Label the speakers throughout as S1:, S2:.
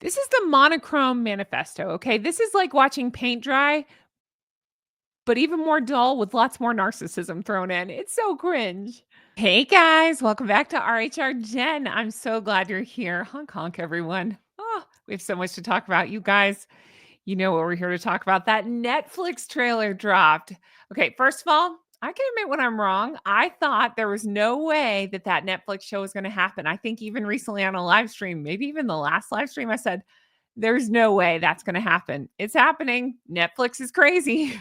S1: This is the monochrome manifesto, okay? This is like watching paint dry, but even more dull with lots more narcissism thrown in. It's so cringe. Hey guys, welcome back to rhrjen. I'm so glad you're here. Honk honk, everyone. Oh, we have so much to talk about. You guys, you know what we're here to talk about. That Netflix trailer dropped. Okay, first of all, I can admit when I'm wrong. I thought there was no way that that Netflix show was going to happen. I think even recently on a live stream, maybe even the last live stream, I said, there's no way that's going to happen. It's happening. Netflix is crazy.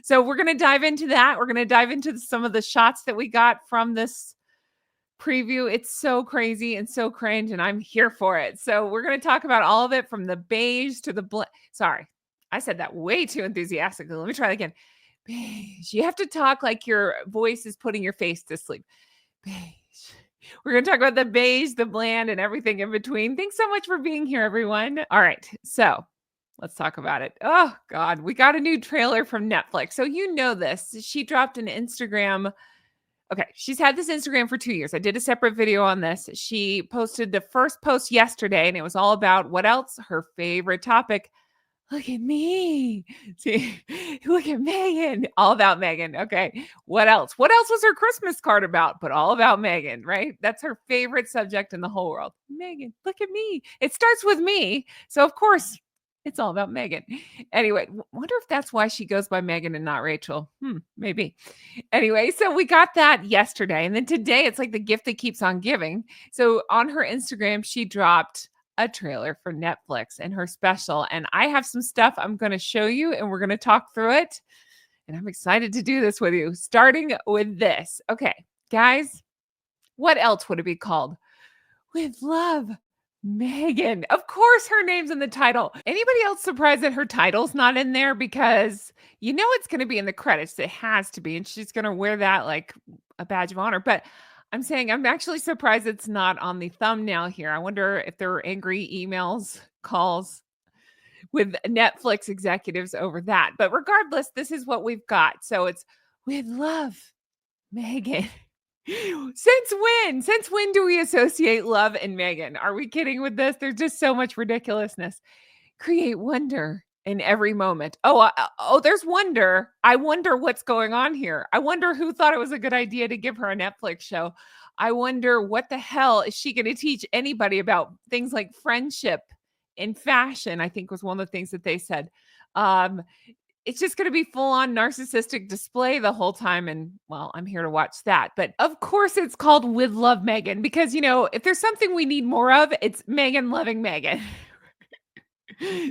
S1: So we're going to dive into that. We're going to dive into some of the shots that we got from this preview. It's so crazy and so cringe, and I'm here for it. So we're going to talk about all of it from the beige to the sorry, I said that way too enthusiastically. Let me try that again. Beige. You have to talk like your voice is putting your face to sleep. Beige. We're going to talk about the beige, the bland, and everything in between. Thanks so much for being here, everyone. All right. So let's talk about it. Oh, God. We got a new trailer from Netflix. So you know this. She dropped an Instagram. Okay. She's had this Instagram for 2 years. I did a separate video on this. She posted the first post yesterday, and it was all about what else? Her favorite topic. Look at me. See, look at Meghan. All about Meghan. Okay. What else? What else was her Christmas card about? But all about Meghan, right? That's her favorite subject in the whole world. Meghan, look at me. It starts with me. So, of course, it's all about Meghan. Anyway, wonder if that's why she goes by Meghan and not Rachel. Maybe. Anyway, so we got that yesterday. And then today, it's like the gift that keeps on giving. So on her Instagram, she dropped a trailer for Netflix and her special. And I have some stuff I'm going to show you and we're going to talk through it. And I'm excited to do this with you, starting with this. Okay, guys, what else would it be called? With love, Meghan. Of course, her name's in the title. Anybody else surprised that her title's not in there? Because you know it's going to be in the credits. It has to be. And she's going to wear that like a badge of honor. But I'm saying I'm actually surprised it's not on the thumbnail here. I wonder if there were angry emails, calls with Netflix executives over that. But regardless, this is what we've got. So it's with love, Meghan. Since when? Since when do we associate love and Meghan? Are we kidding with this? There's just so much ridiculousness. Create wonder in every moment. Oh, there's wonder. I wonder what's going on here. I wonder who thought it was a good idea to give her a Netflix show. I wonder what the hell is she going to teach anybody about things like friendship and fashion, I think was one of the things that they said. It's just going to be full on narcissistic display the whole time. And well, I'm here to watch that. But of course, it's called With Love Meghan because, you know, if there's something we need more of, it's Meghan loving Meghan.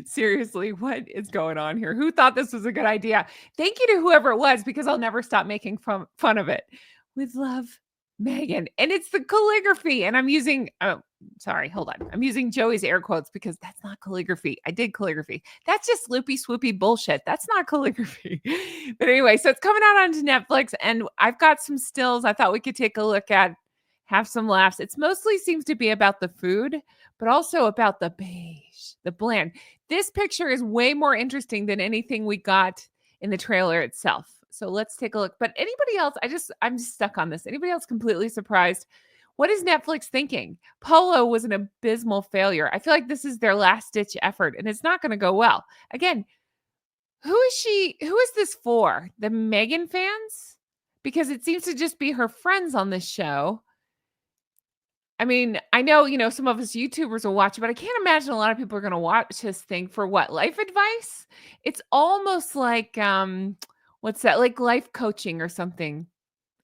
S1: Seriously, what is going on here? Who thought this was a good idea? Thank you to whoever it was because I'll never stop making fun of it. With love, Meghan. And it's the calligraphy. And I'm using, sorry, hold on. I'm using Joey's air quotes because that's not calligraphy. I did calligraphy. That's just loopy swoopy bullshit. That's not calligraphy. But anyway, so it's coming out onto Netflix and I've got some stills I thought we could take a look at, have some laughs. It's mostly seems to be about the food, but also about the beige, the bland. This picture is way more interesting than anything we got in the trailer itself. So let's take a look. But anybody else, I'm just stuck on this. Anybody else completely surprised? What is Netflix thinking? Polo was an abysmal failure. I feel like this is their last ditch effort and it's not going to go well. Again, who is she? Who is this for? The Meghan fans? Because it seems to just be her friends on this show. I mean, I know, you know, some of us YouTubers will watch it, but I can't imagine a lot of people are going to watch this thing for what? Life advice? It's almost like, what's that? Like life coaching or something,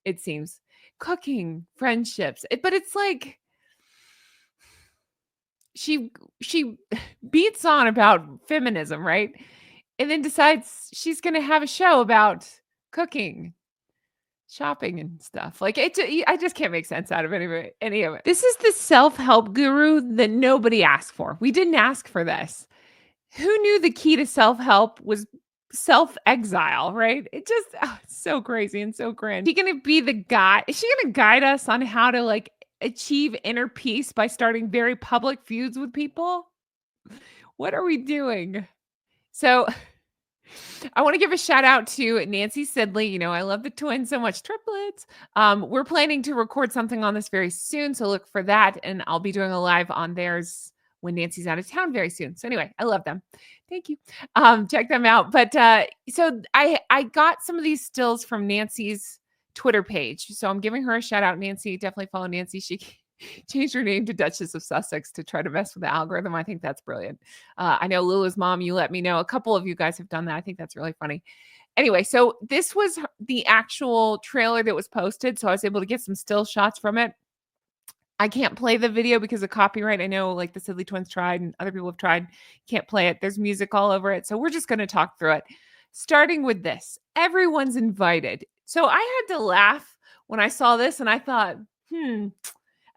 S1: it seems. Cooking, friendships. But it's like she beats on about feminism, right? And then decides she's going to have a show about cooking, shopping and stuff. Like I just can't make sense out of any of it. This is the self-help guru that nobody asked for. We didn't ask for this. Who knew the key to self-help was self-exile, right? It's so crazy and so cringe. Is she gonna be the guy? Is she gonna guide us on how to like achieve inner peace by starting very public feuds with people? What are we doing? So I want to give a shout out to Nancy Sidley. You know, I love the twins so much, triplets. We're planning to record something on this very soon, so look for that. And I'll be doing a live on theirs when Nancy's out of town very soon. So anyway, I love them. Thank you. Check them out. But so I got some of these stills from Nancy's Twitter page. So I'm giving her a shout out, Nancy. Definitely follow Nancy. She changed her name to Duchess of Sussex to try to mess with the algorithm. I think that's brilliant. I know Lula's mom, you let me know. A couple of you guys have done that. I think that's really funny. Anyway, so this was the actual trailer that was posted. So I was able to get some still shots from it. I can't play the video because of copyright. I know like the Sidley twins tried and other people have tried. Can't play it. There's music all over it. So we're just going to talk through it. Starting with this, everyone's invited. So I had to laugh when I saw this and I thought,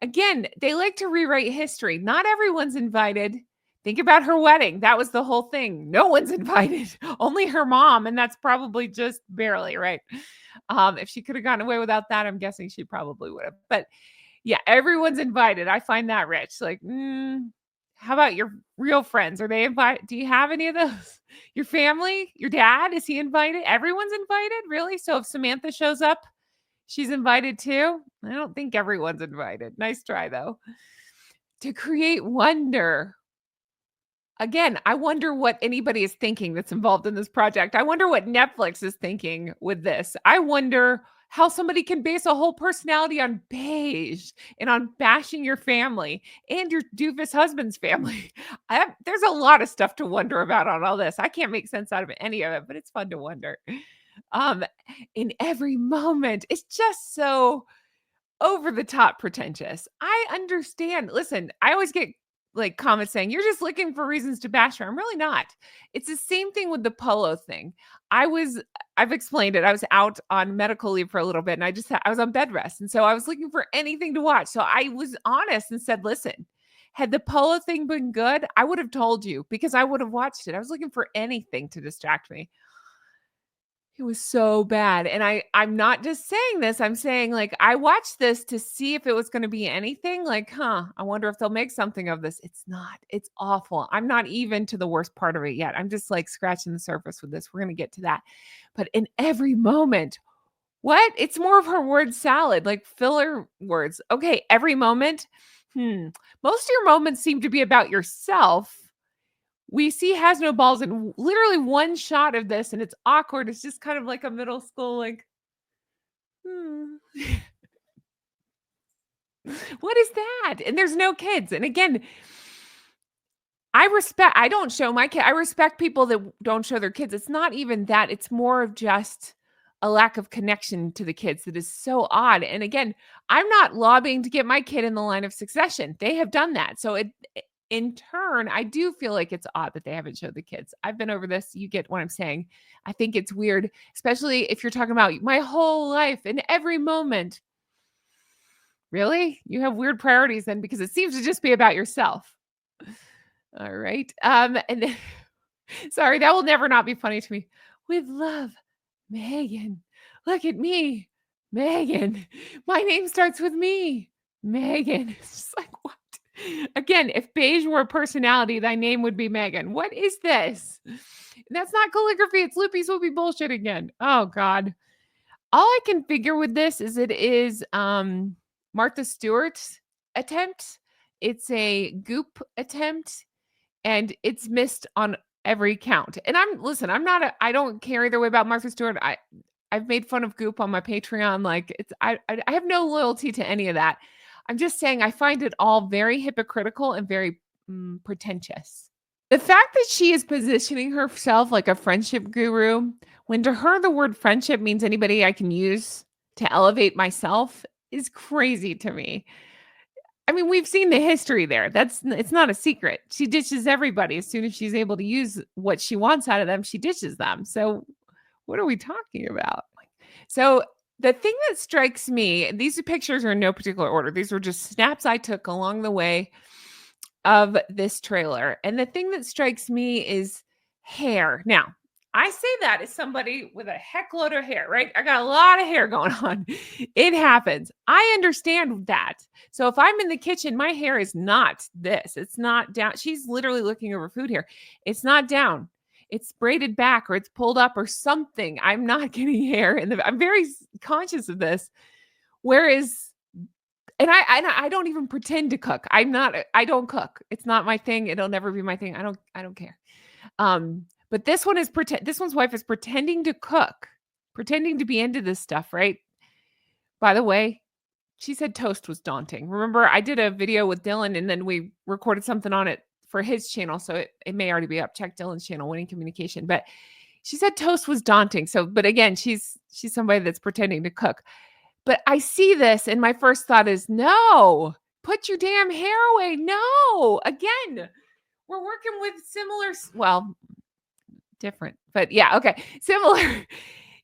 S1: again, they like to rewrite history. Not everyone's invited. Think about her wedding. That was the whole thing. No one's invited. Only her mom. And that's probably just barely, right? If she could have gotten away without that, I'm guessing she probably would have. But yeah, everyone's invited. I find that rich. Like, how about your real friends? Are they invited? Do you have any of those? Your family? Your dad? Is he invited? Everyone's invited? Really? So if Samantha shows up, she's invited too? I don't think everyone's invited. Nice try, though. To create wonder. Again, I wonder what anybody is thinking that's involved in this project. I wonder what Netflix is thinking with this. I wonder how somebody can base a whole personality on beige and on bashing your family and your doofus husband's family. There's a lot of stuff to wonder about on all this. I can't make sense out of any of it, but it's fun to wonder. In every moment, it's just so over the top pretentious. I understand. Listen, I always get like comments saying, you're just looking for reasons to bash her. I'm really not. It's the same thing with the polo thing. I've explained it. I was out on medical leave for a little bit and I was on bed rest. And so I was looking for anything to watch. So I was honest and said, listen, had the polo thing been good, I would have told you because I would have watched it. I was looking for anything to distract me. It was so bad. And I'm not just saying this. I'm saying like, I watched this to see if it was going to be anything like, I wonder if they'll make something of this. It's not, it's awful. I'm not even to the worst part of it yet. I'm just like scratching the surface with this. We're going to get to that. But in every moment, what? It's more of her word salad, like filler words. Okay. Every moment. Most of your moments seem to be about yourself. We see has no balls in literally one shot of this, and it's awkward. It's just kind of like a middle school, like, what is that? And there's no kids. And again, I don't show my kid. I respect people that don't show their kids. It's not even that. It's more of just a lack of connection to the kids that is so odd. And again, I'm not lobbying to get my kid in the line of succession. They have done that. So in turn, I do feel like it's odd that they haven't showed the kids. I've been over this. You get what I'm saying. I think it's weird, especially if you're talking about my whole life and every moment. Really? You have weird priorities then because it seems to just be about yourself. All right. And then, sorry, that will never not be funny to me. With love, Meghan. Look at me, Meghan. My name starts with me, Meghan. It's just like, what? Again, if beige were a personality, thy name would be Meghan. What is this? That's not calligraphy. It's loopy swoopy bullshit again. Oh God. All I can figure with this is it is Martha Stewart's attempt. It's a goop attempt, and it's missed on every count. And I don't care either way about Martha Stewart. I've made fun of goop on my Patreon. Like I have no loyalty to any of that. I'm just saying I find it all very hypocritical and very pretentious. The fact that she is positioning herself like a friendship guru, when to her the word friendship means anybody I can use to elevate myself, is crazy to me. I mean, we've seen the history there. It's not a secret. She ditches everybody as soon as she's able to use what she wants out of them. She ditches them. So what are we talking about? So the thing that strikes me, these pictures are in no particular order. These were just snaps I took along the way of this trailer. And the thing that strikes me is hair. Now, I say that as somebody with a heck load of hair, right? I got a lot of hair going on. It happens. I understand that. So if I'm in the kitchen, my hair is not this. It's not down. She's literally looking over food here. It's not down. It's braided back or it's pulled up or something. I'm not getting hair I'm very conscious of this. Whereas And I don't even pretend to cook. I don't cook. It's not my thing. It'll never be my thing. I don't care. But this one's wife is pretending to cook, pretending to be into this stuff, right? By the way, she said toast was daunting. Remember, I did a video with Dylan and then we recorded something on it for his channel. So it may already be up. Check Dylan's channel, Winning Communication. But she said toast was daunting. So, but again, she's somebody that's pretending to cook. But I see this and my first thought is, no, put your damn hair away. No, again, we're working with well, different, but yeah, okay, similar.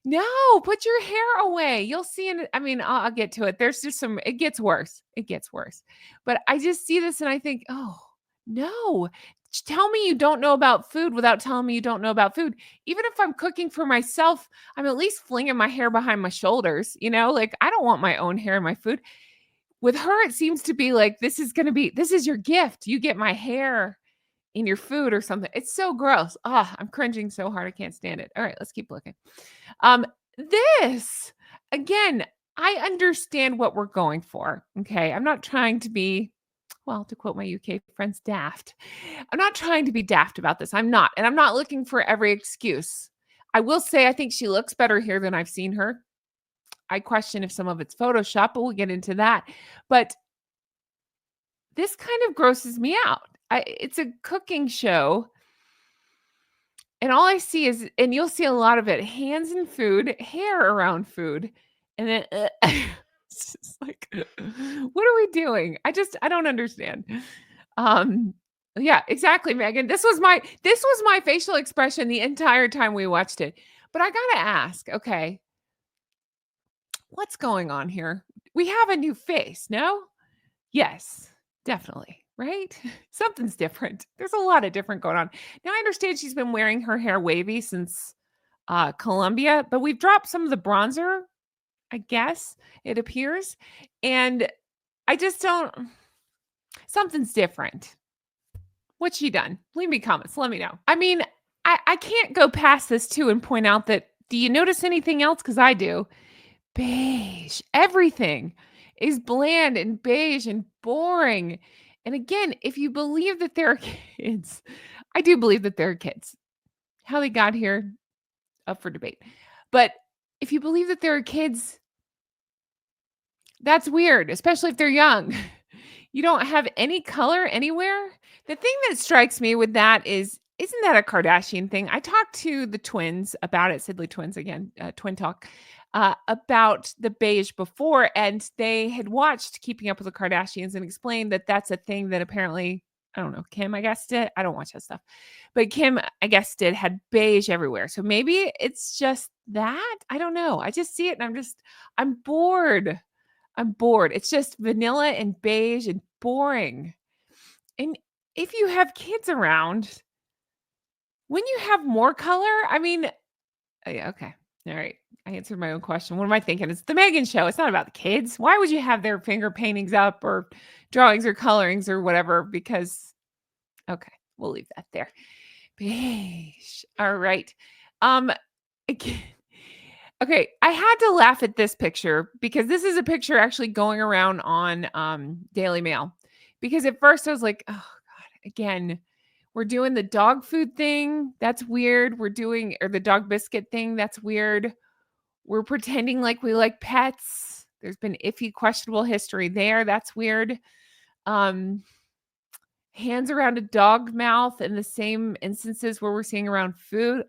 S1: No, put your hair away. You'll see I mean, I'll get to it. There's just it gets worse. It gets worse. But I just see this and I think, oh, no. Tell me you don't know about food without telling me you don't know about food. Even if I'm cooking for myself, I'm at least flinging my hair behind my shoulders, like I don't want my own hair in my food. With her, it seems to be like this is your gift. You get my hair in your food or something. It's so gross. I'm cringing so hard. I can't stand it. All right, let's keep looking. This again, I understand what we're going for. Okay. I'm not trying to be, well, to quote my UK friends, daft. I'm not trying to be daft about this. I'm not. And I'm not looking for every excuse. I will say I think she looks better here than I've seen her. I question if some of it's Photoshop, but we'll get into that. But this kind of grosses me out. It's a cooking show. And all I see is, and you'll see a lot of it, hands in food, hair around food. And then it's just like, what are we doing? I don't understand. Yeah, exactly, Megan. This was my facial expression the entire time we watched it. But I gotta ask, okay, what's going on here? We have a new face, no? Yes, definitely, right? Something's different. There's a lot of different going on. Now I understand she's been wearing her hair wavy since Columbia, but we've dropped some of the bronzer, I guess, it appears. And I just don't something's different. What's she done? Leave me comments. Let me know. I mean, I can't go past this too and point out that do you notice anything else? Because I do. Beige. Everything is bland and beige and boring. And again, if you believe that there are kids, I do believe that there are kids. How they got here, up for debate. But if you believe that there are kids, that's weird, especially if they're young. You don't have any color anywhere. The thing that strikes me with that is, isn't that a Kardashian thing? I talked to the twins about it, Sidley twins again, twin talk, about the beige before, and they had watched Keeping Up with the Kardashians and explained that that's a thing that apparently, I don't know, Kim, I guess, did. I don't watch that stuff. But Kim, I guess, had beige everywhere. So maybe it's just that. I don't know. I just see it and I'm bored. I'm bored. It's just vanilla and beige and boring. And if you have kids around, when you have more color, I mean, yeah, okay. All right. I answered my own question. What am I thinking? It's the Meghan show. It's not about the kids. Why would you have their finger paintings up or drawings or colorings or whatever? Because, okay, we'll leave that there. Beige. All right. Again, okay, I had to laugh at this picture because this is a picture actually going around on Daily Mail. Because at first I was like, oh God, again, we're doing the dog food thing. That's weird. Or the dog biscuit thing. That's weird. We're pretending like we like pets. There's been iffy, questionable history there. That's weird. Hands around a dog mouth in the same instances where we're seeing around food.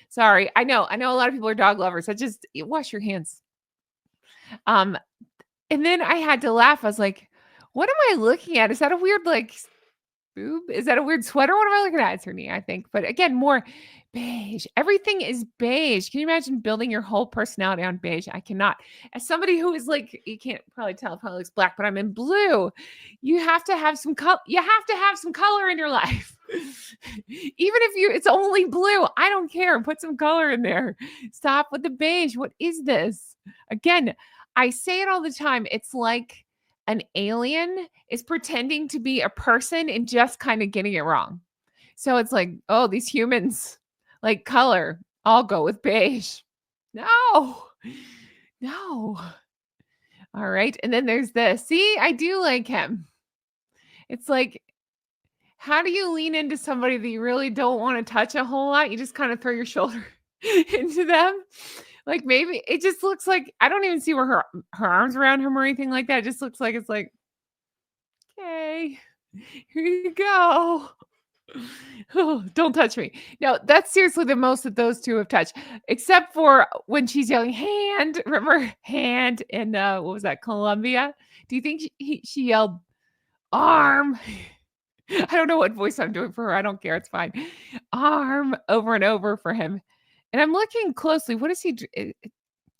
S1: Sorry. I know a lot of people are dog lovers. Wash your hands. And then I had to laugh. I was like, what am I looking at? Is that a weird boob? Is that a weird sweater? What am I looking at? It's her knee, I think. But again, more beige. Everything is beige. Can you imagine building your whole personality on beige? I cannot. As somebody who is you can't probably tell, it probably looks black, but I'm in blue. You have to have some color. You have to have some color in your life. Even if it's only blue, I don't care. Put some color in there. Stop with the beige. What is this? Again, I say it all the time. It's like an alien is pretending to be a person and just kind of getting it wrong. So it's like, oh, these humans like color. I'll go with beige. No. All right. And then there's this. See, I do like him. It's like, how do you lean into somebody that you really don't want to touch a whole lot? You just kind of throw your shoulder into them. Like maybe it just looks like I don't even see where her arms around him or anything like that. It just looks like it's like, okay, here you go. Oh, don't touch me. No, that's seriously the most that those two have touched, except for when she's yelling hand. Remember hand in what was that, Colombia? Do you think she yelled arm? I don't know what voice I'm doing for her. I don't care. It's fine. Arm over and over for him. And I'm looking closely. What is he?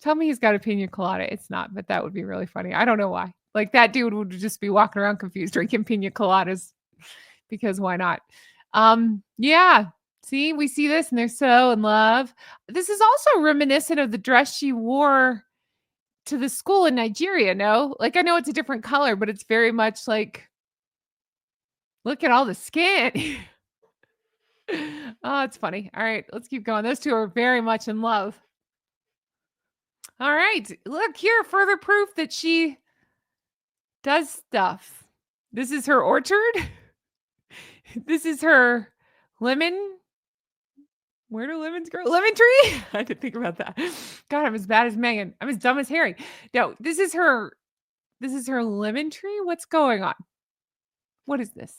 S1: Tell me he's got a pina colada. It's not, but that would be really funny. I don't know why. Like that dude would just be walking around confused drinking pina coladas because why not? Yeah. See, we see this and they're so in love. This is also reminiscent of the dress she wore to the school in Nigeria, no? Like I know it's a different color, but it's very much like, look at all the skin. Oh, it's funny. All right, let's keep going. Those two are very much in love. All right, look here, further proof that she does stuff. This is her orchard. This is her lemon. Where do lemons grow? Lemon tree? I didn't think about that. God, I'm as bad as Meghan. I'm as dumb as Harry. No, this is her lemon tree. What's going on? What is this?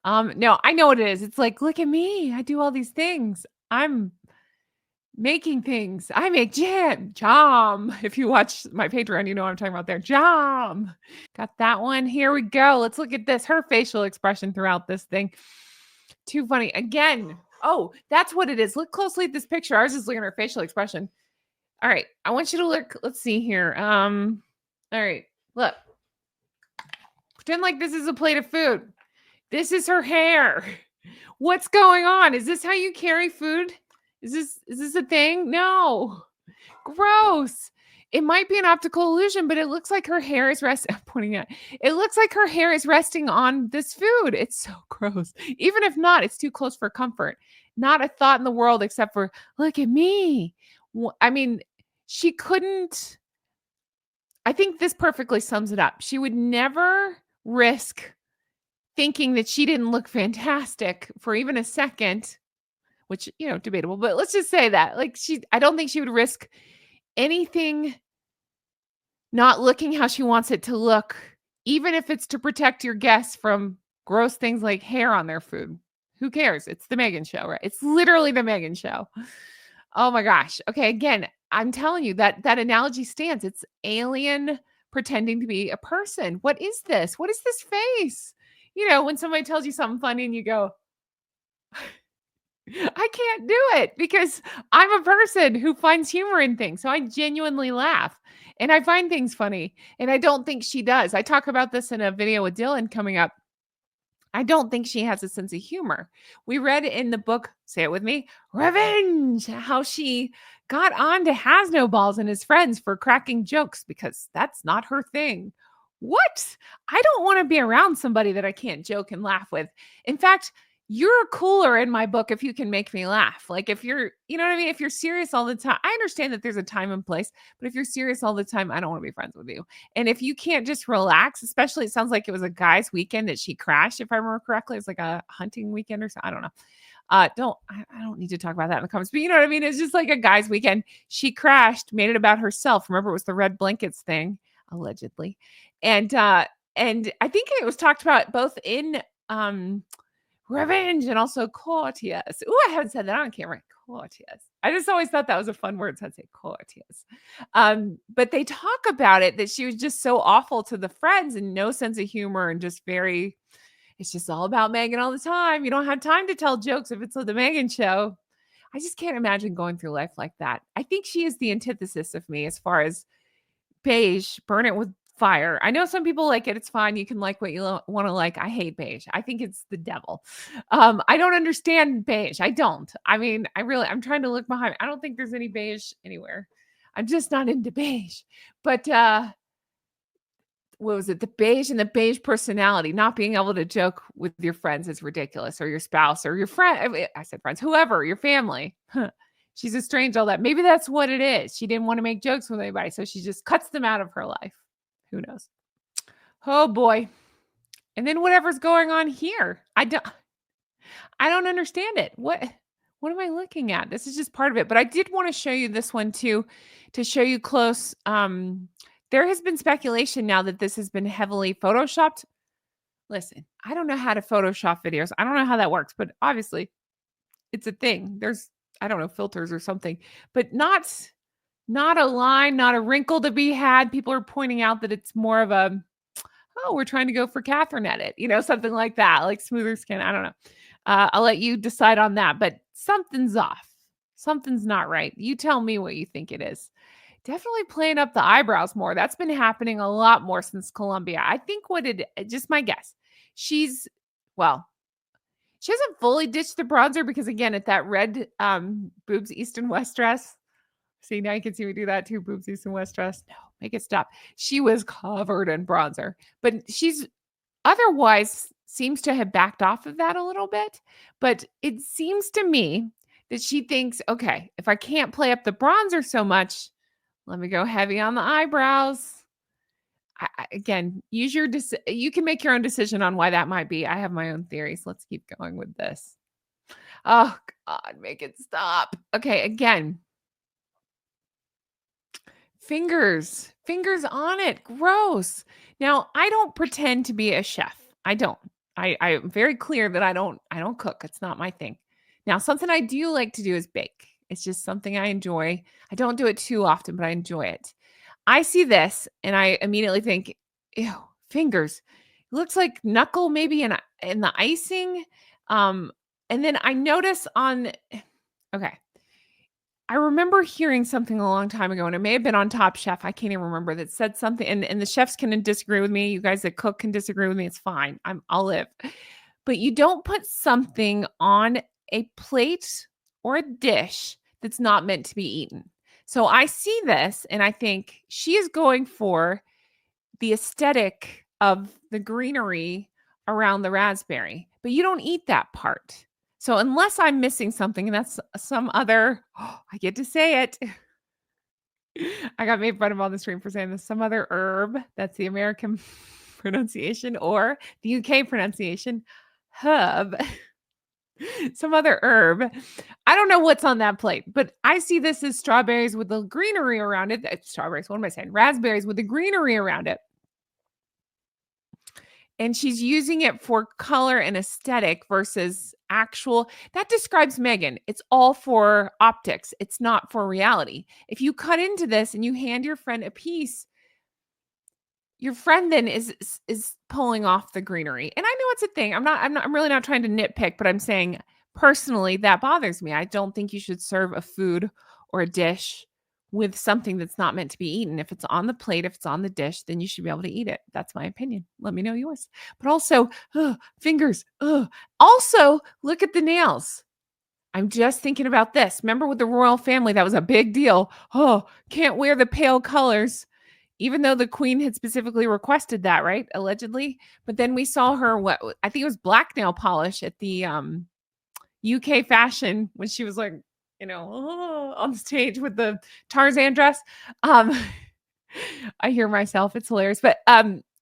S1: No, I know what it is. It's like, look at me. I do all these things. I'm making things. I make jam. If you watch my Patreon, you know what I'm talking about there. Jam. Got that one. Here we go. Let's look at this. Her facial expression throughout this thing. Too funny. Again. Oh, that's what it is. Look closely at this picture. I was just looking at her facial expression. All right. I want you to look. Let's see here. All right. Look. Pretend like this is a plate of food. This is her hair. What's going on? Is this how you carry food? Is this a thing? No. Gross. It might be an optical illusion, but it looks like her hair is resting. I'm pointing at it. Looks like her hair is resting on this food. It's so gross. Even if not, it's too close for comfort. Not a thought in the world except for look at me. I mean, she couldn't. I think this perfectly sums it up. She would never risk thinking that she didn't look fantastic for even a second, which, debatable, but let's just say that. Like I don't think she would risk anything not looking how she wants it to look, even if it's to protect your guests from gross things like hair on their food. Who cares? It's the Meghan show, right? It's literally the Meghan show. Oh my gosh. Okay, again, I'm telling you that analogy stands. It's alien pretending to be a person. What is this? What is this face? When somebody tells you something funny and you go, I can't do it because I'm a person who finds humor in things. So I genuinely laugh and I find things funny. And I don't think she does. I talk about this in a video with Dylan coming up. I don't think she has a sense of humor. We read in the book, say it with me, Revenge, how she got on to Has No Balls and his friends for cracking jokes because that's not her thing. What? I don't want to be around somebody that I can't joke and laugh with. In fact, you're cooler in my book if you can make me laugh. Like if you're, you know what I mean? If you're serious all the time, I understand that there's a time and place, but if you're serious all the time, I don't want to be friends with you. And if you can't just relax, especially it sounds like it was a guy's weekend that she crashed, if I remember correctly, it was like a hunting weekend or something. I don't know. I don't need to talk about that in the comments, but you know what I mean? It's just like a guy's weekend. She crashed, made it about herself. Remember, it was the red blankets thing, allegedly. And I think it was talked about both in Revenge and also courteous. Ooh, I haven't said that on camera. Courteous. I just always thought that was a fun word, so I'd say courteous. But they talk about it that she was just so awful to the friends and no sense of humor and just it's just all about Meghan all the time. You don't have time to tell jokes if it's the Meghan show. I just can't imagine going through life like that. I think she is the antithesis of me as far as beige, burn it with fire. I know some people like it. It's fine. You can like what you want to like. I hate beige. I think it's the devil. I don't understand beige. I don't. I mean, I'm trying to look behind. I don't think there's any beige anywhere. I'm just not into beige. But what was it? The beige and the beige personality, not being able to joke with your friends is ridiculous, or your spouse or your friend. I said friends, whoever, your family. She's estranged, all that. Maybe that's what it is. She didn't want to make jokes with anybody. So she just cuts them out of her life. Who knows? Oh boy. And then whatever's going on here. I don't understand it. What am I looking at? This is just part of it. But I did want to show you this one too, to show you close. There has been speculation now that this has been heavily photoshopped. Listen, I don't know how to Photoshop videos. I don't know how that works, but obviously it's a thing. There's, I don't know, filters or something, but not a line, not a wrinkle to be had. People are pointing out that it's more of a, oh, we're trying to go for Catherine edit, something like that, like smoother skin. I don't know. I'll let you decide on that, but something's off. Something's not right. You tell me what you think it is. Definitely playing up the eyebrows more. That's been happening a lot more since Columbia. I think just my guess. She's, well, she hasn't fully ditched the bronzer because again, at that red boobs east and west dress. See, now you can see me do that too. Boobs east and west dress. No, make it stop. She was covered in bronzer, but she's otherwise seems to have backed off of that a little bit. But it seems to me that she thinks, okay, if I can't play up the bronzer so much, let me go heavy on the eyebrows. Again, you can make your own decision on why that might be. I have my own theories. Let's keep going with this. Oh God, make it stop. Okay, again, fingers on it. Gross. Now, I don't pretend to be a chef. I don't. I'm very clear that I don't cook. It's not my thing. Now, something I do like to do is bake. It's just something I enjoy. I don't do it too often, but I enjoy it. I see this and I immediately think, ew, fingers. It looks like knuckle maybe in the icing. Um, and then I notice okay. I remember hearing something a long time ago, and it may have been on Top Chef. I can't even remember that said something. And the chefs can disagree with me. You guys that cook can disagree with me. It's fine. I'll live. But you don't put something on a plate or a dish that's not meant to be eaten. So I see this and I think she is going for the aesthetic of the greenery around the raspberry, but you don't eat that part. So unless I'm missing something, and that's some other, I get to say it. I got made fun of on the stream for saying this. Some other herb, that's the American pronunciation, or the UK pronunciation, herb. Some other herb. I don't know what's on that plate, but I see this as strawberries with the greenery around it. Strawberries, what am I saying? Raspberries with the greenery around it. And she's using it for color and aesthetic versus actual. That describes Meghan. It's all for optics. It's not for reality. If you cut into this and you hand your friend a piece, your friend then is pulling off the greenery. And I know it's a thing. I'm really not trying to nitpick, but I'm saying personally that bothers me. I don't think you should serve a food or a dish with something that's not meant to be eaten. If it's on the plate, if it's on the dish, then you should be able to eat it. That's my opinion. Let me know yours. But also, fingers. Also, look at the nails. I'm just thinking about this. Remember with the royal family, that was a big deal. Oh, can't wear the pale colors, even though the queen had specifically requested that, right? Allegedly. But then we saw her, I think it was black nail polish at the UK fashion when she was like, on stage with the Tarzan dress. I hear myself. It's hilarious. But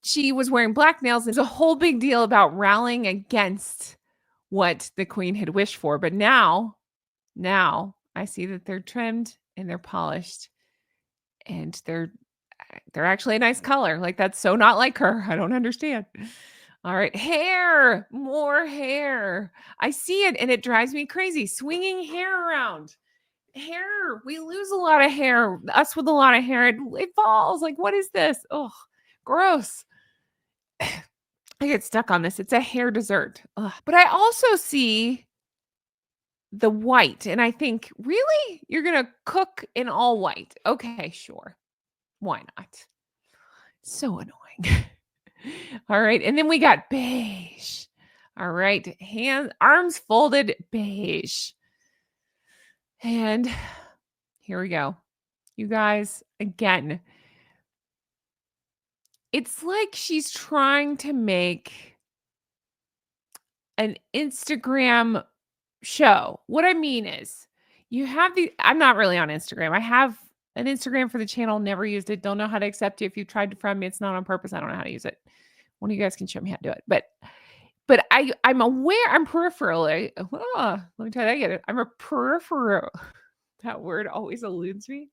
S1: she was wearing black nails. There's a whole big deal about rallying against what the queen had wished for. But now I see that they're trimmed and they're polished and they're actually a nice color. Like that's so not like her. I don't understand. All right, hair, more hair. I see it and it drives me crazy. Swinging hair around. Hair, we lose a lot of hair. Us with a lot of hair, it falls. Like, what is this? Oh, gross. I get stuck on this. It's a hair dessert. Ugh. But I also see the white, and I think, really? You're going to cook in all white? Okay, sure. Why not? So annoying. All right. And then we got beige. All right. Arms folded, beige. And here we go. You guys, again, it's like she's trying to make an Instagram show. What I mean is, I'm not really on Instagram. I have an Instagram for the channel, never used it. Don't know how to accept you. If you tried to friend me, it's not on purpose. I don't know how to use it. One of you guys can show me how to do it. But I'm aware, I'm peripherally, let me try that again. I'm a peripheral. That word always eludes me.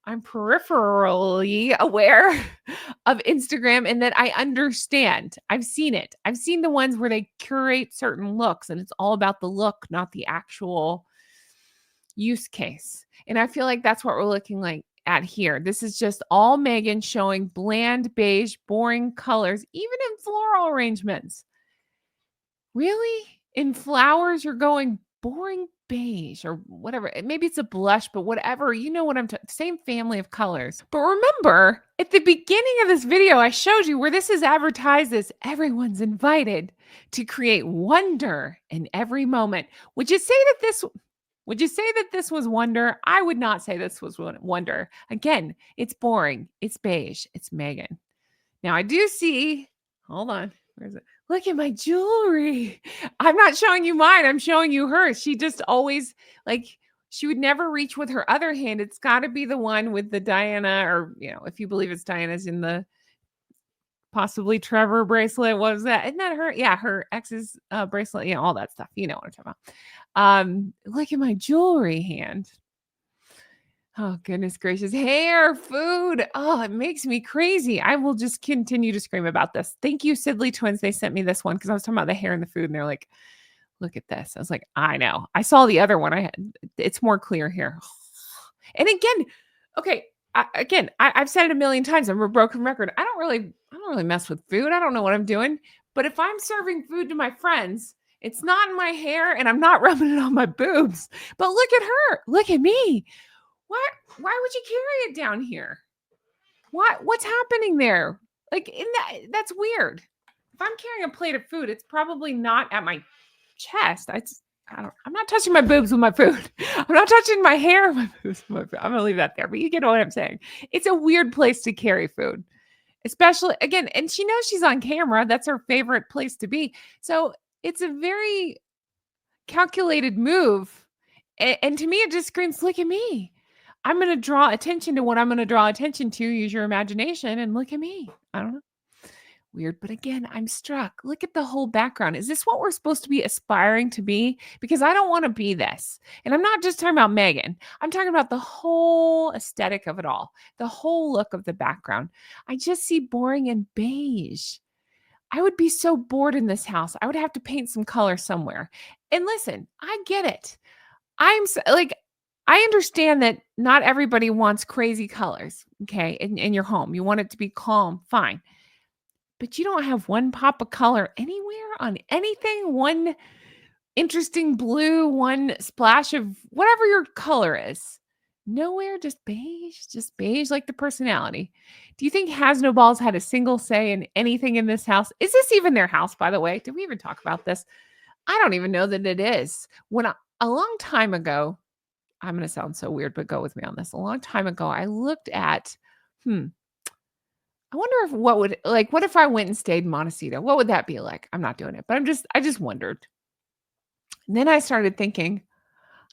S1: I'm peripherally aware of Instagram and that I understand. I've seen it. I've seen the ones where they curate certain looks and it's all about the look, not the actual use case. And I feel like that's what we're looking like at here. This is just all Meghan showing bland, beige, boring colors, even in floral arrangements. Really? In flowers, you're going boring beige or whatever. Maybe it's a blush, but whatever. You know what I'm talking. Same family of colors. But remember, at the beginning of this video, I showed you where this is advertised as everyone's invited to create wonder in every moment. Would you say that this was wonder? I would not say this was wonder. Again, it's boring. It's beige. It's Meghan. Now I do see, hold on. Where is it? Look at my jewelry. I'm not showing you mine. I'm showing you hers. She just always, like, she would never reach with her other hand. It's got to be the one with the Diana, or, if you believe it's Diana's in the possibly Trevor bracelet. What was that? Isn't that her? Yeah, her ex's bracelet. All that stuff. You know what I'm talking about. Look at my jewelry hand. Oh, goodness gracious. Hair, food. Oh, it makes me crazy. I will just continue to scream about this. Thank you, Sidley Twins. They sent me this one because I was talking about the hair and the food, and they're like, look at this. I was like, I know. I saw the other one. It's more clear here. And again, okay, I've said it a million times. I'm a broken record. I don't really mess with food. I don't know what I'm doing. But if I'm serving food to my friends, it's not in my hair, and I'm not rubbing it on my boobs. But look at her. Look at me. Why would you carry it down here? What's happening there? Like, that's weird. If I'm carrying a plate of food, it's probably not at my chest. I'm not touching my boobs with my food. I'm not touching my hair with my boobs with my food. I'm gonna leave that there, but you get what I'm saying. It's a weird place to carry food. Especially, again, and she knows she's on camera. That's her favorite place to be. So it's a very calculated move. And to me, it just screams, look at me. I'm going to draw attention to what I'm going to draw attention to. Use your imagination and look at me. I don't know. Weird. But again, I'm struck. Look at the whole background. Is this what we're supposed to be aspiring to be? Because I don't want to be this. And I'm not just talking about Meghan. I'm talking about the whole aesthetic of it all, the whole look of the background. I just see boring and beige. I would be so bored in this house. I would have to paint some color somewhere. And listen, I get it. I understand that not everybody wants crazy colors, okay, in your home. You want it to be calm, fine. But you don't have one pop of color anywhere on anything, one interesting blue, one splash of whatever your color is. Nowhere, just beige like the personality. Do you think Has No Balls had a single say in anything in this house? Is this even their house, by the way? Did we even talk about this? I don't even know that it is. A long time ago, I'm going to sound so weird, but go with me on this. A long time ago, I looked at, I wonder what if I went and stayed in Montecito? What would that be like? I'm not doing it, but I just wondered. And then I started thinking,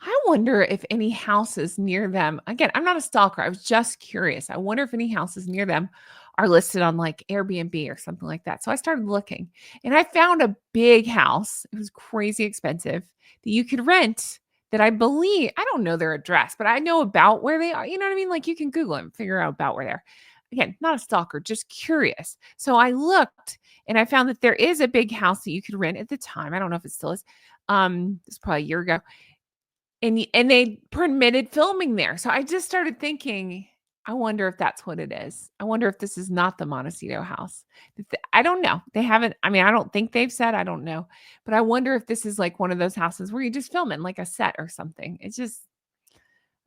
S1: I wonder if any houses near them, again, I'm not a stalker. I was just curious. I wonder if any houses near them are listed on like Airbnb or something like that. So I started looking and I found a big house. It was crazy expensive that you could rent, that I believe, I don't know their address, but I know about where they are. You know what I mean? Like you can Google them, figure out about where they are. Again, not a stalker, just curious. So I looked and I found that there is a big house that you could rent at the time. I don't know if it still is. It's probably a year ago. And they permitted filming there. So I just started thinking, I wonder if that's what it is. I wonder if this is not the Montecito house. I don't know. They haven't, I don't think they've said, I don't know. But I wonder if this is like one of those houses where you just film in like a set or something. It's just,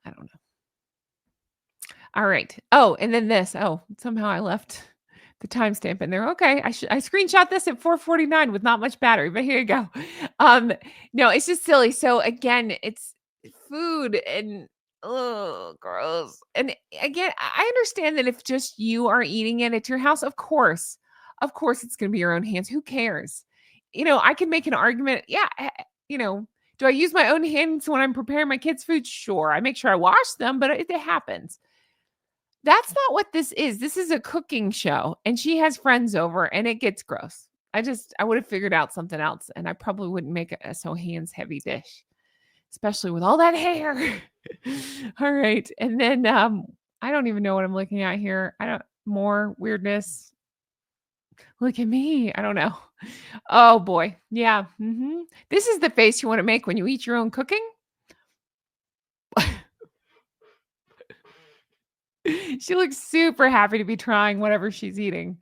S1: I don't know. All right. Oh, and then this. Oh, somehow I left the timestamp in there. Okay. I screenshot this at 4:49 with not much battery, but here you go. No, it's just silly. So again, it's food and oh, gross. And again, I understand that if just you are eating it at your house, of course, it's going to be your own hands. Who cares? I can make an argument. Yeah. Do I use my own hands when I'm preparing my kids' food? Sure. I make sure I wash them, but it happens. That's not what this is. This is a cooking show, and she has friends over, and it gets gross. I would have figured out something else, and I probably wouldn't make a so hands-heavy dish, especially with all that hair. All right, and then, I don't even know what I'm looking at here. I don't more weirdness. Look at me. I don't know. Oh, boy. Yeah, mhm. This is the face you wanna make when you eat your own cooking? She looks super happy to be trying whatever she's eating.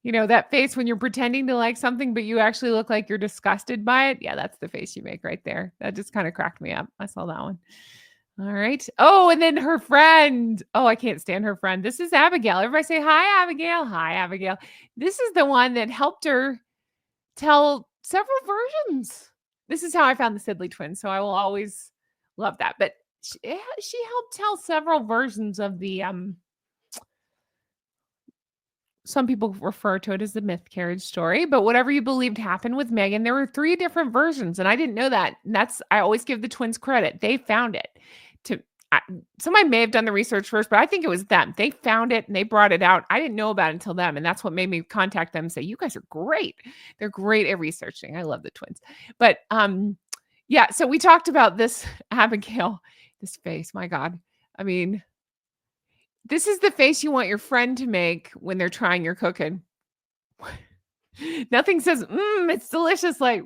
S1: You know, that face when you're pretending to like something, but you actually look like you're disgusted by it? Yeah, that's the face you make right there. That just kinda cracked me up. I saw that one. All right. Oh, and then her friend. Oh, I can't stand her friend. This is Abigail. Everybody say, "Hi, Abigail. Hi, Abigail." This is the one that helped her tell several versions. This is how I found the Sidley twins, so I will always love that. But she helped tell several versions of the some people refer to it as the miscarriage story, but whatever you believed happened with Megan, there were 3 different versions, and I didn't know that. And that's I always give the twins credit. They found it. To I, somebody may have done the research first, but I think it was them. They found it and they brought it out. I didn't know about it until them, and that's what made me contact them and say, "You guys are great." They're great at researching. I love the twins. But yeah, so we talked about this Abigail, this face, my God. I mean, this is the face you want your friend to make when they're trying your cooking. Nothing says, it's delicious, like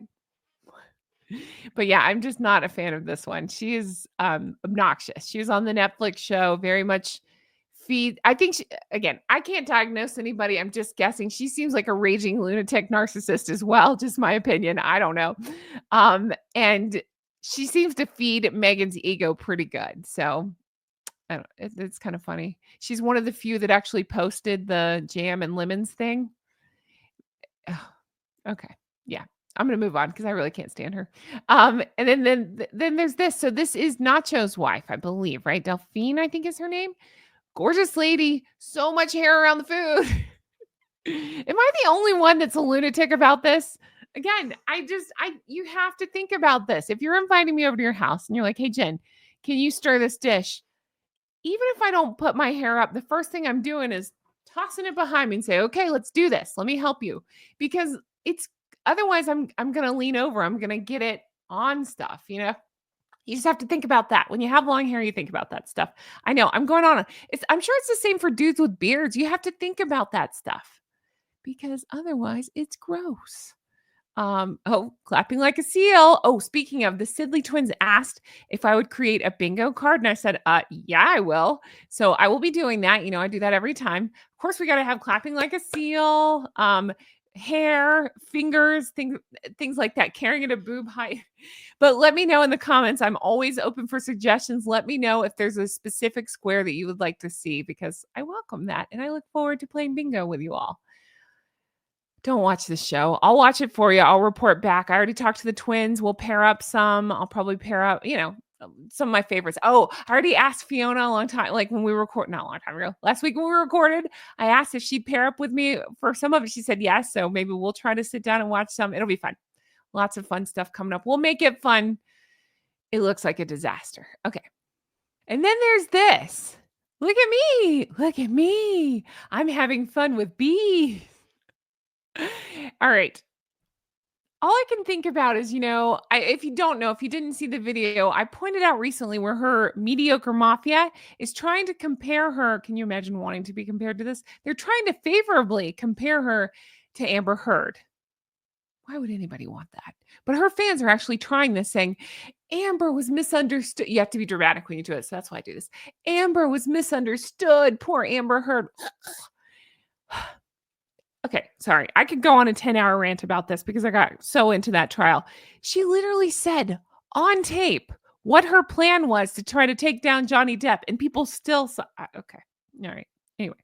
S1: but yeah, I'm just not a fan of this one. She is, obnoxious. She was on the Netflix show, very much feed I think she again, I can't diagnose anybody, I'm just guessing. She seems like a raging lunatic narcissist as well, just my opinion, I don't know. And she seems to feed Megan's ego pretty good, so I don't it's kind of funny. She's one of the few that actually posted the jam and lemons thing. Ugh, okay. Yeah. I'm gonna move on because I really can't stand her. And then there's this. So this is Nacho's wife, I believe, right? Delphine, I think is her name. Gorgeous lady, so much hair around the food. Am I the only one that's a lunatic about this? Again, I you have to think about this. If you're inviting me over to your house and you're like, "Hey Jen, can you stir this dish?" Even if I don't put my hair up, the first thing I'm doing is tossing it behind me and say, "Okay, let's do this. Let me help you." Because it's otherwise I'm going to lean over. I'm going to get it on stuff, you know? You just have to think about that. When you have long hair, you think about that stuff. I know, I'm going on. I'm sure it's the same for dudes with beards. You have to think about that stuff because otherwise it's gross. Oh, clapping like a seal. Oh, speaking of, the Sidley twins asked if I would create a bingo card, and I said, yeah, I will. So I will be doing that. You know, I do that every time. Of course, we got to have clapping like a seal, hair, fingers, things like that, carrying at a boob height. But let me know in the comments. I'm always open for suggestions. Let me know if there's a specific square that you would like to see because I welcome that. And I look forward to playing bingo with you all. Don't watch this show. I'll watch it for you. I'll report back. I already talked to the twins. We'll pair up some. I'll probably pair up, some of my favorites. Oh, I already asked Fiona a long time, like when we record, not a long time ago, last week when we recorded, I asked if she'd pair up with me for some of it. She said yes. So maybe we'll try to sit down and watch some. It'll be fun. Lots of fun stuff coming up. We'll make it fun. It looks like a disaster. Okay. And then there's this. Look at me. Look at me. I'm having fun with bees. All right. All I can think about is, if you don't know, if you didn't see the video, I pointed out recently where her mediocre mafia is trying to compare her. Can you imagine wanting to be compared to this? They're trying to favorably compare her to Amber Heard. Why would anybody want that? But her fans are actually trying this, saying, Amber was misunderstood. You have to be dramatic when you do it. So that's why I do this. Amber was misunderstood. Poor Amber Heard. Okay, sorry. I could go on a 10-hour rant about this because I got so into that trial. She literally said on tape what her plan was to try to take down Johnny Depp, and people still saw. Okay, all right. Anyway,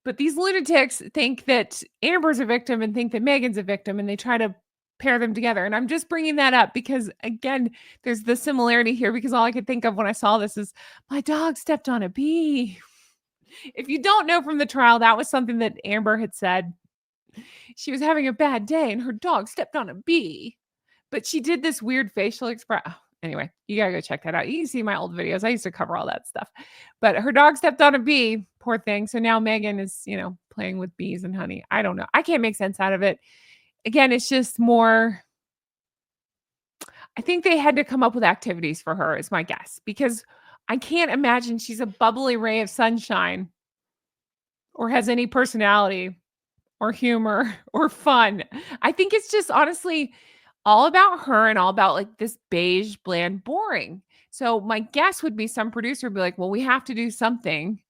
S1: but these lunatics think that Amber's a victim and think that Meghan's a victim, and they try to pair them together. And I'm just bringing that up because, again, there's the similarity here because all I could think of when I saw this is my dog stepped on a bee. If you don't know from the trial, that was something that Amber had said. She was having a bad day and her dog stepped on a bee. But she did this weird facial expression. Anyway, you gotta go check that out. You can see my old videos. I used to cover all that stuff. But her dog stepped on a bee, poor thing. So now Meghan is, playing with bees and honey. I don't know. I can't make sense out of it. Again, it's just more I think they had to come up with activities for her is my guess, because I can't imagine she's a bubbly ray of sunshine or has any personality or humor or fun. I think it's just honestly all about her and all about like this beige, bland, boring. So my guess would be some producer would be like, well, we have to do something.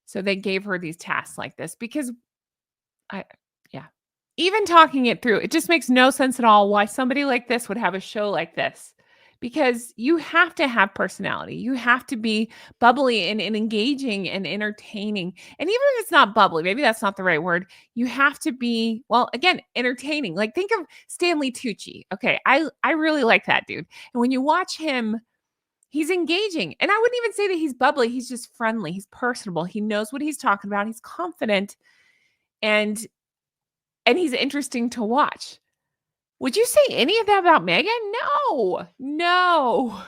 S1: So they gave her these tasks like this because I, yeah. Even talking it through, it just makes no sense at all why somebody like this would have a show like this. Because you have to have personality. You have to be bubbly and engaging and entertaining. And even if it's not bubbly, maybe that's not the right word. You have to be, well, again, entertaining. Like think of Stanley Tucci. Okay, I really like that dude. And when you watch him, he's engaging. And I wouldn't even say that he's bubbly. He's just friendly. He's personable. He knows what he's talking about. He's confident. And he's interesting to watch. Would you say any of that about Meghan? No. No.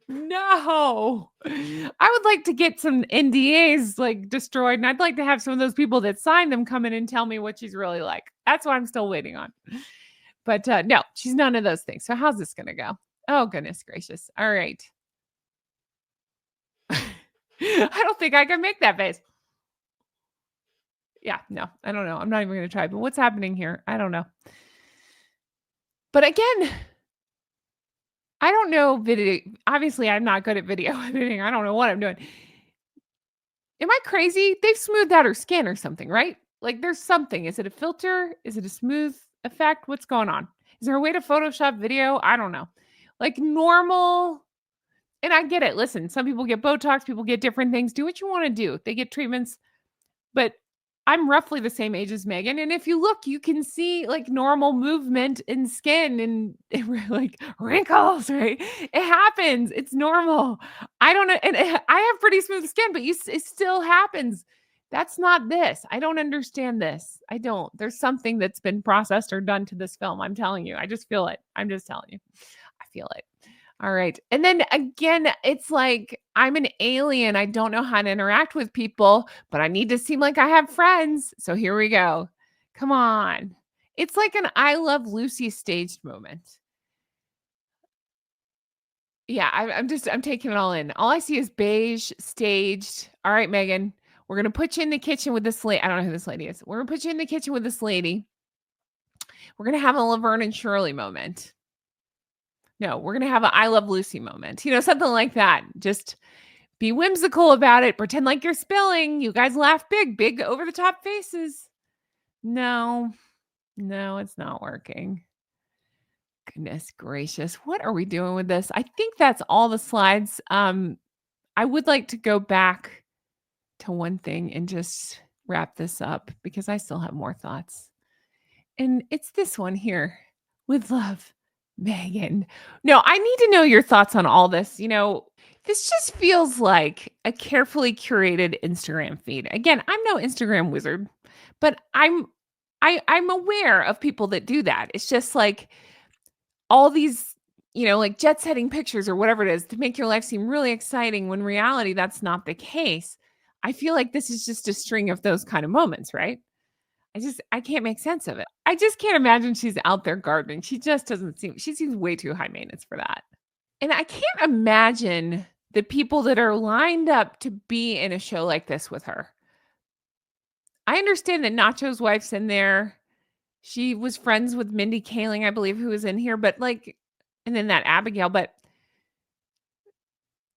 S1: No. I would like to get some NDAs like destroyed, and I'd like to have some of those people that signed them come in and tell me what she's really like. That's what I'm still waiting on. But no, she's none of those things. So how's this going to go? Oh, goodness gracious. All right. I don't think I can make that face. Yeah, no, I don't know. I'm not even going to try. But what's happening here? I don't know. But again, I don't know video. Obviously, I'm not good at video editing. I don't know what I'm doing. Am I crazy? They've smoothed out her skin or something, right? Like there's something. Is it a filter? Is it a smooth effect? What's going on? Is there a way to Photoshop video? I don't know. Like normal. And I get it. Listen, some people get Botox, people get different things. Do what you want to do. They get treatments. But I'm roughly the same age as Meghan, and if you look, you can see, like, normal movement in skin and like, wrinkles, right? It happens. It's normal. I don't know, and I have pretty smooth skin, but it still happens. That's not this. I don't understand this. I don't. There's something that's been processed or done to this film, I'm telling you. I just feel it. I'm just telling you. I feel it. All right. And then again, it's like I'm an alien. I don't know how to interact with people, but I need to seem like I have friends. So here we go. Come on. It's like an I Love Lucy staged moment. Yeah, I'm taking it all in. All I see is beige, staged. All right, Meghan, we're going to put you in the kitchen with this lady. I don't know who this lady is. We're going to put you in the kitchen with this lady. We're going to have a Laverne and Shirley moment. No, we're going to have an I Love Lucy moment. Something like that. Just be whimsical about it. Pretend like you're spilling. You guys laugh big over the top faces. No, it's not working. Goodness gracious. What are we doing with this? I think that's all the slides. I would like to go back to one thing and just wrap this up because I still have more thoughts. And it's this one here. With love, Meghan. No, I need to know your thoughts on all this. This just feels like a carefully curated Instagram feed. Again, I'm no Instagram wizard, but I'm aware of people that do that. It's just like all these, like jet setting pictures or whatever it is to make your life seem really exciting when in reality that's not the case. I feel like this is just a string of those kind of moments, right? I can't make sense of it. I just can't imagine she's out there gardening. She just she seems way too high maintenance for that. And I can't imagine the people that are lined up to be in a show like this with her. I understand that Nacho's wife's in there. She was friends with Mindy Kaling, I believe, who was in here, but and then that Abigail, but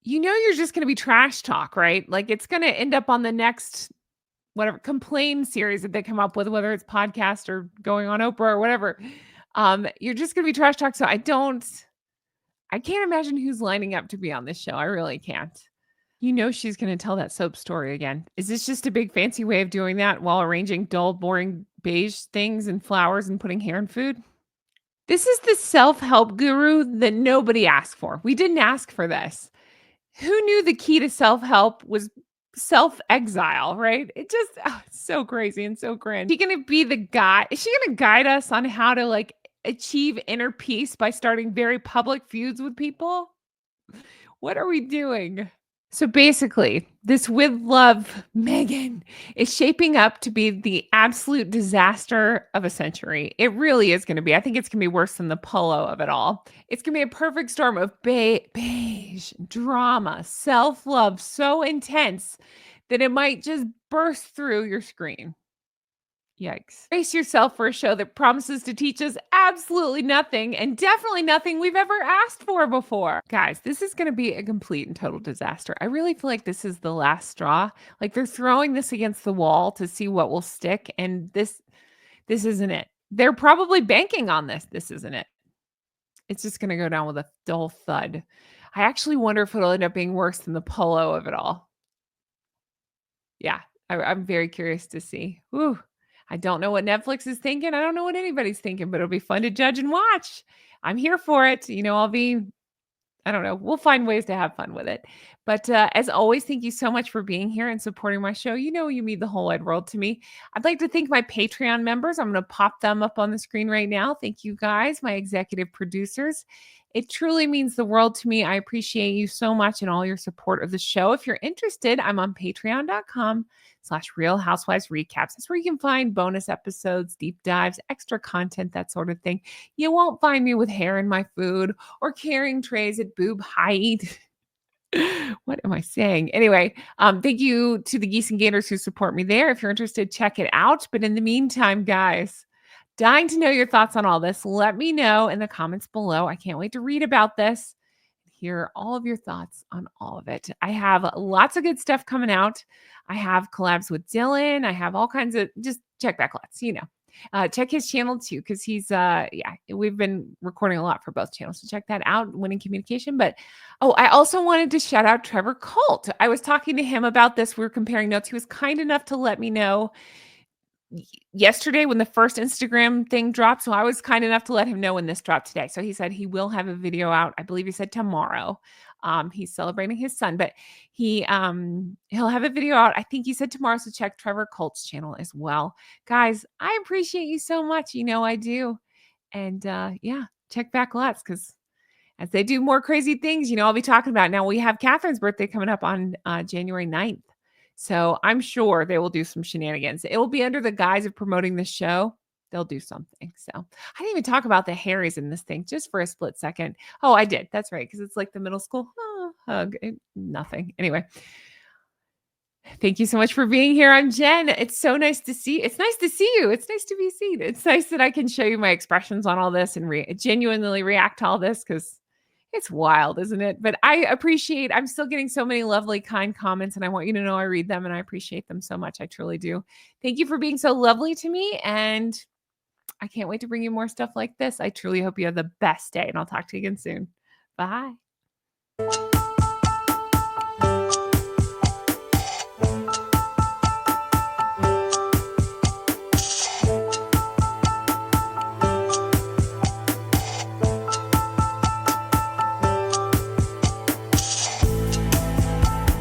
S1: you're just going to be trash talk, right? Like it's going to end up on the next whatever complain series that they come up with, whether it's podcast or going on Oprah or whatever. You're just going to be trash talk. So I can't imagine who's lining up to be on this show. I really can't. She's going to tell that soap story again. Is this just a big fancy way of doing that while arranging dull, boring beige things and flowers and putting hair in food? This is the self-help guru that nobody asked for. We didn't ask for this. Who knew the key to self-help was self-exile, right? It's so crazy and so cringe. Is she going to be the guy? Is she going to guide us on how to achieve inner peace by starting very public feuds with people? What are we doing? So basically, this with love, Megan, is shaping up to be the absolute disaster of a century. It really is going to be. I think it's going to be worse than the polo of it all. It's going to be a perfect storm of beige, drama, self love so intense that it might just burst through your screen. Yikes. Brace yourself for a show that promises to teach us absolutely nothing and definitely nothing we've ever asked for before. Guys, this is going to be a complete and total disaster. I really feel like this is the last straw. Like they're throwing this against the wall to see what will stick and this isn't it. They're probably banking on this. This isn't it. It's just going to go down with a dull thud. I actually wonder if it'll end up being worse than the polo of it all. Yeah, I'm very curious to see. Ooh, I don't know what Netflix is thinking. I don't know what anybody's thinking, but it'll be fun to judge and watch. I'm here for it. I'll be I don't know. We'll find ways to have fun with it. But as always, thank you so much for being here and supporting my show. You mean the whole wide world to me. I'd like to thank my Patreon members. I'm going to pop them up on the screen right now. Thank you guys, my executive producers. It truly means the world to me. I appreciate you so much and all your support of the show. If you're interested, I'm on patreon.com/Real Housewives Recaps. That's where you can find bonus episodes, deep dives, extra content, that sort of thing. You won't find me with hair in my food or carrying trays at boob height. What am I saying? Anyway, thank you to the geese and gators who support me there. If you're interested, check it out. But in the meantime, guys, dying to know your thoughts on all this. Let me know in the comments below. I can't wait to read about this, hear all of your thoughts on all of it. I have lots of good stuff coming out. I have collabs with Dylan. I have all kinds of, just check back lots, check his channel too, because he's we've been recording a lot for both channels. So check that out, Winning Communication. But I also wanted to shout out Trevor Colt. I was talking to him about this. We were comparing notes. He was kind enough to let me know yesterday when the first Instagram thing dropped. So I was kind enough to let him know when this dropped today. So he said he will have a video out. I believe he said tomorrow. He's celebrating his son, but he'll have a video out. I think he said tomorrow. So check Trevor Colt's channel as well. Guys, I appreciate you so much. I do. And check back lots because as they do more crazy things, I'll be talking about. Now we have Catherine's birthday coming up on January 9th. So I'm sure they will do some shenanigans. It will be under the guise of promoting the show. They'll do something. So I didn't even talk about the Harrys in this thing just for a split second. Oh, I did. That's right. Because it's like the middle school hug. Nothing. Anyway. Thank you so much for being here. I'm Jen. It's so nice to see. It's nice to see you. It's nice to be seen. It's nice that I can show you my expressions on all this and genuinely react to all this because it's wild, isn't it? But I'm still getting so many lovely, kind comments, and I want you to know I read them and I appreciate them so much. I truly do. Thank you for being so lovely to me. And I can't wait to bring you more stuff like this. I truly hope you have the best day, and I'll talk to you again soon. Bye.